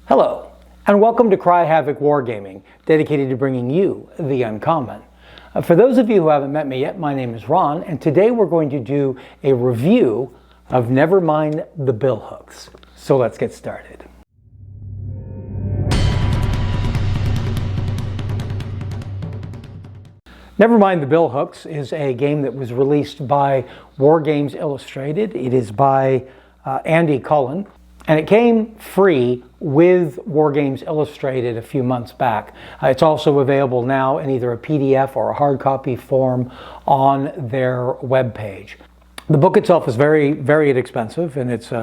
Hello, and welcome to Havoc Wargaming, dedicated to bringing you the uncommon. For those of you who haven't met me yet, my name is Ron, and today we're going to do a review of Never Mind the Billhooks. So let's get started. Never Mind the Billhooks is a game that was released by Wargames Illustrated. It is by Andy Cullen, and it came free with Wargames Illustrated a few months back. It's also available now in either a PDF or a hard copy form on their webpage. The book itself is very, very inexpensive, and it's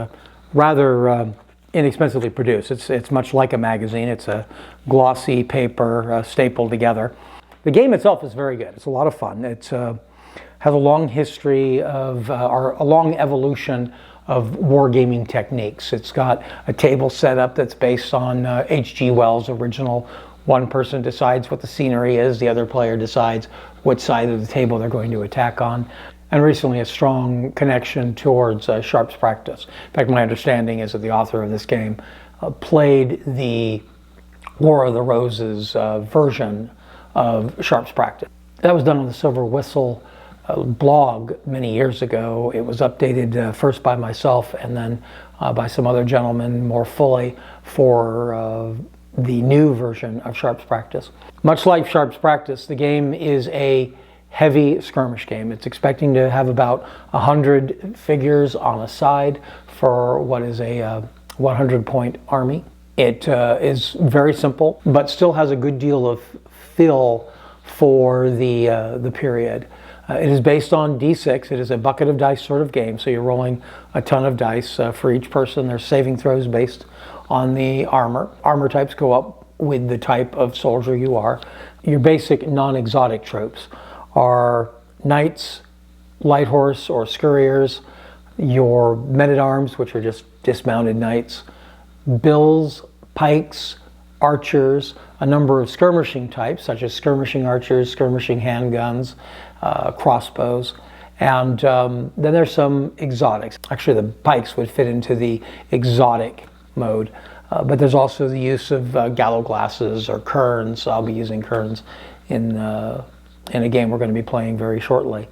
rather inexpensively produced. It's much like a magazine. It's a glossy paper stapled together. The game itself is very good. It's a lot of fun. It has a long history of, or a long evolution of wargaming techniques. It's got a table set up that's based on H.G. Wells' original. One person decides what the scenery is, the other player decides what side of the table they're going to attack on. And recently a strong connection towards Sharp's practice. In fact, my understanding is that the author of this game played the War of the Roses version of Sharp's practice. That was done on the Silver Whistle blog many years ago. It was updated first by myself and then by some other gentlemen more fully for the new version of Sharp's practice. Much like Sharp's practice, the game is a heavy skirmish game. It's expecting to have about 100 figures on a side for what is a 100-point army. It is very simple, but still has a good deal of feel for the period. It is based on D6. It is a bucket of dice sort of game, so you're rolling a ton of dice for each person. There's saving throws based on the armor. Armor types go up with the type of soldier you are. Your basic non-exotic tropes are knights, light horse or scurriers, your men-at-arms, which are just dismounted knights, bills, pikes, archers, a number of skirmishing types, such as skirmishing archers, skirmishing handguns, crossbows, and then there's some exotics. Actually, the pikes would fit into the exotic mode, but there's also the use of gallow glasses or kerns. I'll be using kerns in a game we're going to be playing very shortly.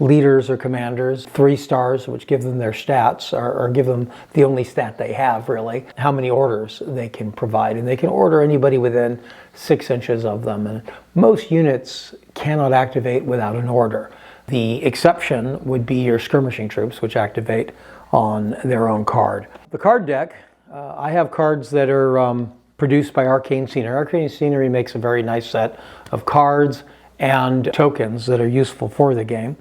Leaders or commanders, 3 stars, which give them their stats, or give them the only stat they have, really, how many orders they can provide. And they can order anybody within 6 inches of them. And most units cannot activate without an order. The exception would be your skirmishing troops, which activate on their own card. The card deck, I have cards that are produced by Arcane Scenery. Arcane Scenery makes a very nice set of cards and tokens that are useful for the game.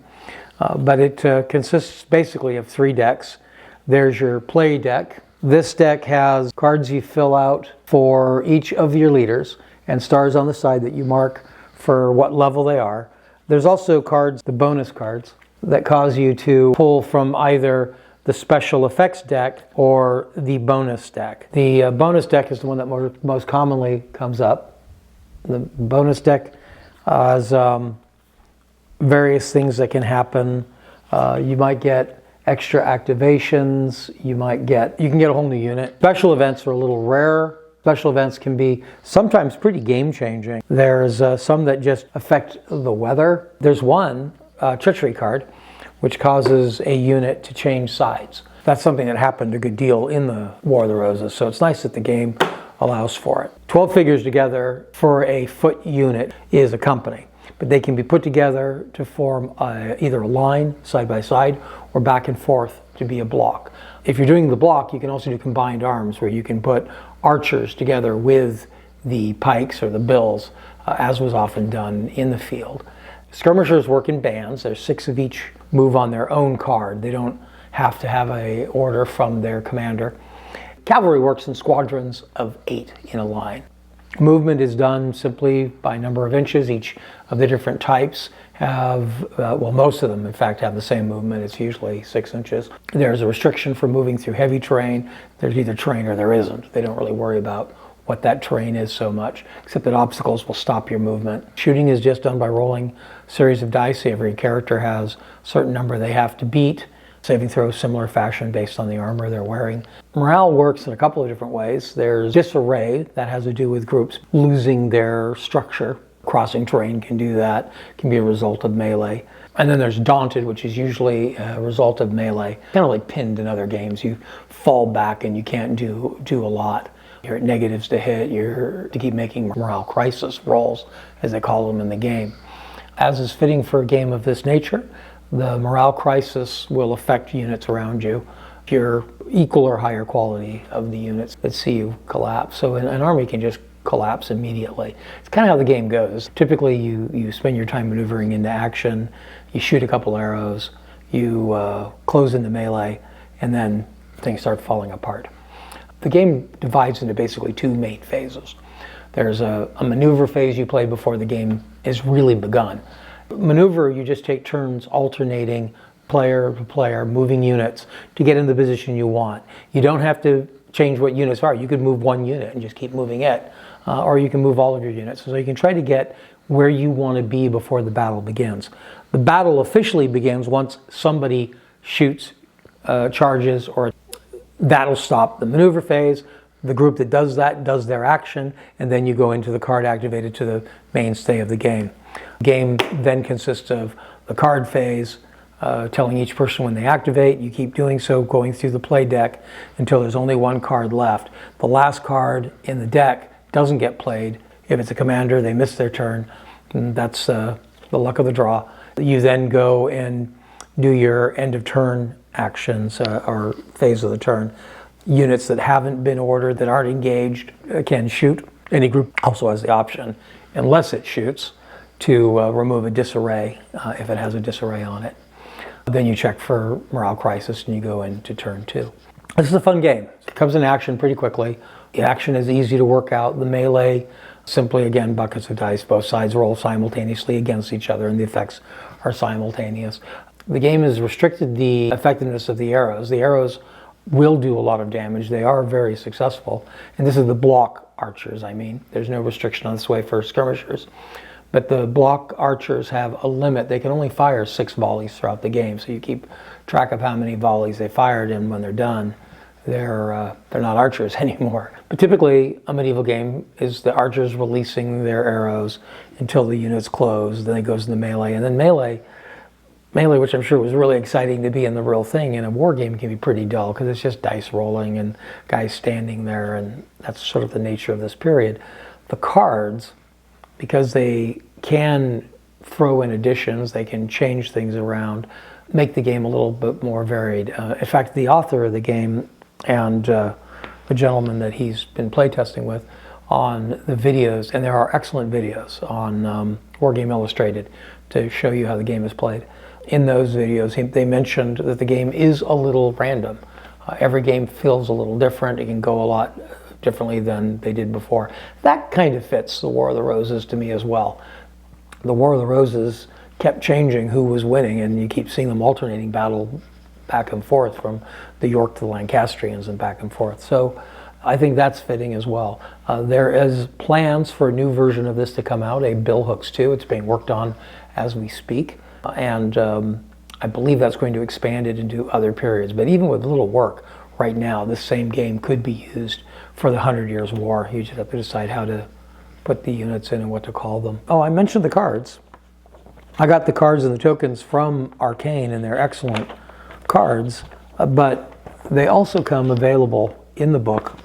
But it consists basically of 3 decks. There's your play deck. This deck has cards you fill out for each of your leaders and stars on the side that you mark for what level they are. There's also cards, the bonus cards, that cause you to pull from either the special effects deck or the bonus deck. The bonus deck is the one that most commonly comes up. The bonus deck has various things that can happen. You might get extra activations. You can get a whole new unit. Special events are a little rare. Special events can be sometimes pretty game-changing. There's some that just affect the weather. There's one treachery card, which causes a unit to change sides. That's something that happened a good deal in the War of the Roses, so it's nice that the game allows for it. 12 figures together for a foot unit is a company, but they can be put together to form either a line, side by side, or back and forth to be a block. If you're doing the block, you can also do combined arms, where you can put archers together with the pikes or the bills, as was often done in the field. Skirmishers work in bands. There's 6 of each, move on their own card. They don't have to have an order from their commander. Cavalry works in squadrons of 8 in a line. Movement is done simply by number of inches. Each of the different types have, well, most of them in fact have the same movement. It's usually 6 inches. There's a restriction for moving through heavy terrain. There's either terrain or there isn't. They don't really worry about what that terrain is so much, except that obstacles will stop your movement. Shooting is just done by rolling a series of dice. Every character has a certain number they have to beat. saving throws similar fashion based on the armor they're wearing. Morale works in a couple of different ways. There's disarray, that has to do with groups losing their structure. Crossing terrain can do that, can be a result of melee. And then there's daunted, which is usually a result of melee. Kind of like pinned in other games. You fall back and you can't do a lot. You're at negatives to hit, you're to keep making morale crisis rolls, as they call them in the game. As is fitting for a game of this nature, the morale crisis will affect units around you. If you're equal or higher quality of the units that see you collapse. So an army can just collapse immediately. It's kind of how the game goes. Typically you spend your time maneuvering into action, you shoot a couple arrows, you close into melee, and then things start falling apart. The game divides into basically two main phases. There's a maneuver phase you play before the game is really begun. Maneuver, you just take turns alternating player to player, moving units to get in the position you want. You don't have to change what units are. You could move one unit and just keep moving it, or you can move all of your units. So you can try to get where you want to be before the battle begins. The battle officially begins once somebody shoots, charges, or that'll stop the maneuver phase. The group that does that does their action, and then you go into the card activated to the mainstay of the game. The game then consists of the card phase, telling each person when they activate. You keep doing so, going through the play deck until there's only one card left. The last card in the deck doesn't get played. If it's a commander, they miss their turn. And that's the luck of the draw. You then go and do your end of turn actions, or phase of the turn. Units that haven't been ordered, that aren't engaged, can shoot. Any group also has the option, unless it shoots, to remove a disarray if it has a disarray on it. Then you check for morale crisis and you go into turn 2. This is a fun game. It comes in action pretty quickly. The action is easy to work out. The melee, simply again, buckets of dice. Both sides roll simultaneously against each other and the effects are simultaneous. The game has restricted the effectiveness of the arrows. The arrows will do a lot of damage. They are very successful. And this is the block archers, I mean. There's no restriction on this way for skirmishers. But the block archers have a limit. They can only fire 6 volleys throughout the game. So you keep track of how many volleys they fired, and when they're done, they're not archers anymore. But typically, a medieval game is the archers releasing their arrows until the units close. Then it goes into melee. And then melee, which I'm sure was really exciting to be in the real thing, in a war game can be pretty dull because it's just dice rolling and guys standing there, and that's sort of the nature of this period. The cards, because they can throw in additions, they can change things around, make the game a little bit more varied. In fact, the author of the game and the gentleman that he's been playtesting with on the videos, and there are excellent videos on Wargames Illustrated to show you how the game is played. In those videos, they mentioned that the game is a little random. Every game feels a little different. It can go a lot differently than they did before. That kind of fits the War of the Roses to me as well. The War of the Roses kept changing who was winning, and you keep seeing them alternating battle back and forth from the York to the Lancastrians and back and forth. So I think that's fitting as well. There is plans for a new version of this to come out, a Billhooks 2. It's being worked on as we speak. And I believe that's going to expand it into other periods. But even with little work right now, this same game could be used for the 100 Years' War. You just have to decide how to put the units in and what to call them. Oh, I mentioned the cards. I got the cards and the tokens from Arcane, and they're excellent cards, but they also come available in the book.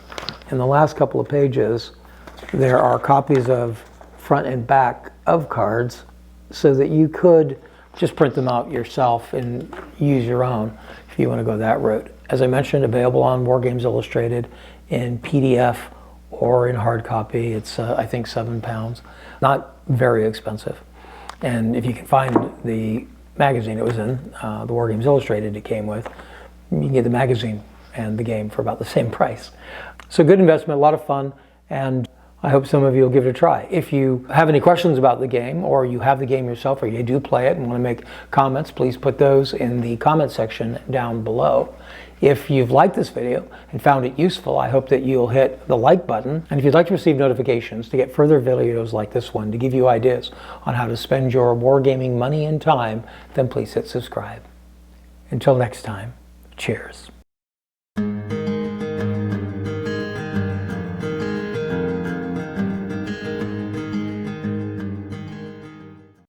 In the last couple of pages, there are copies of front and back of cards so that you could just print them out yourself and use your own if you want to go that route. As I mentioned, available on Wargames Illustrated in PDF or in hard copy. It's, I think, £7. Not very expensive. And if you can find the magazine it was in, the Wargames Illustrated it came with, you can get the magazine and the game for about the same price. So good investment, a lot of fun, and I hope some of you will give it a try. If you have any questions about the game, or you have the game yourself, or you do play it and want to make comments, please put those in the comment section down below. If you've liked this video and found it useful, I hope that you'll hit the like button. And if you'd like to receive notifications to get further videos like this one, to give you ideas on how to spend your wargaming money and time, then please hit subscribe. Until next time, cheers.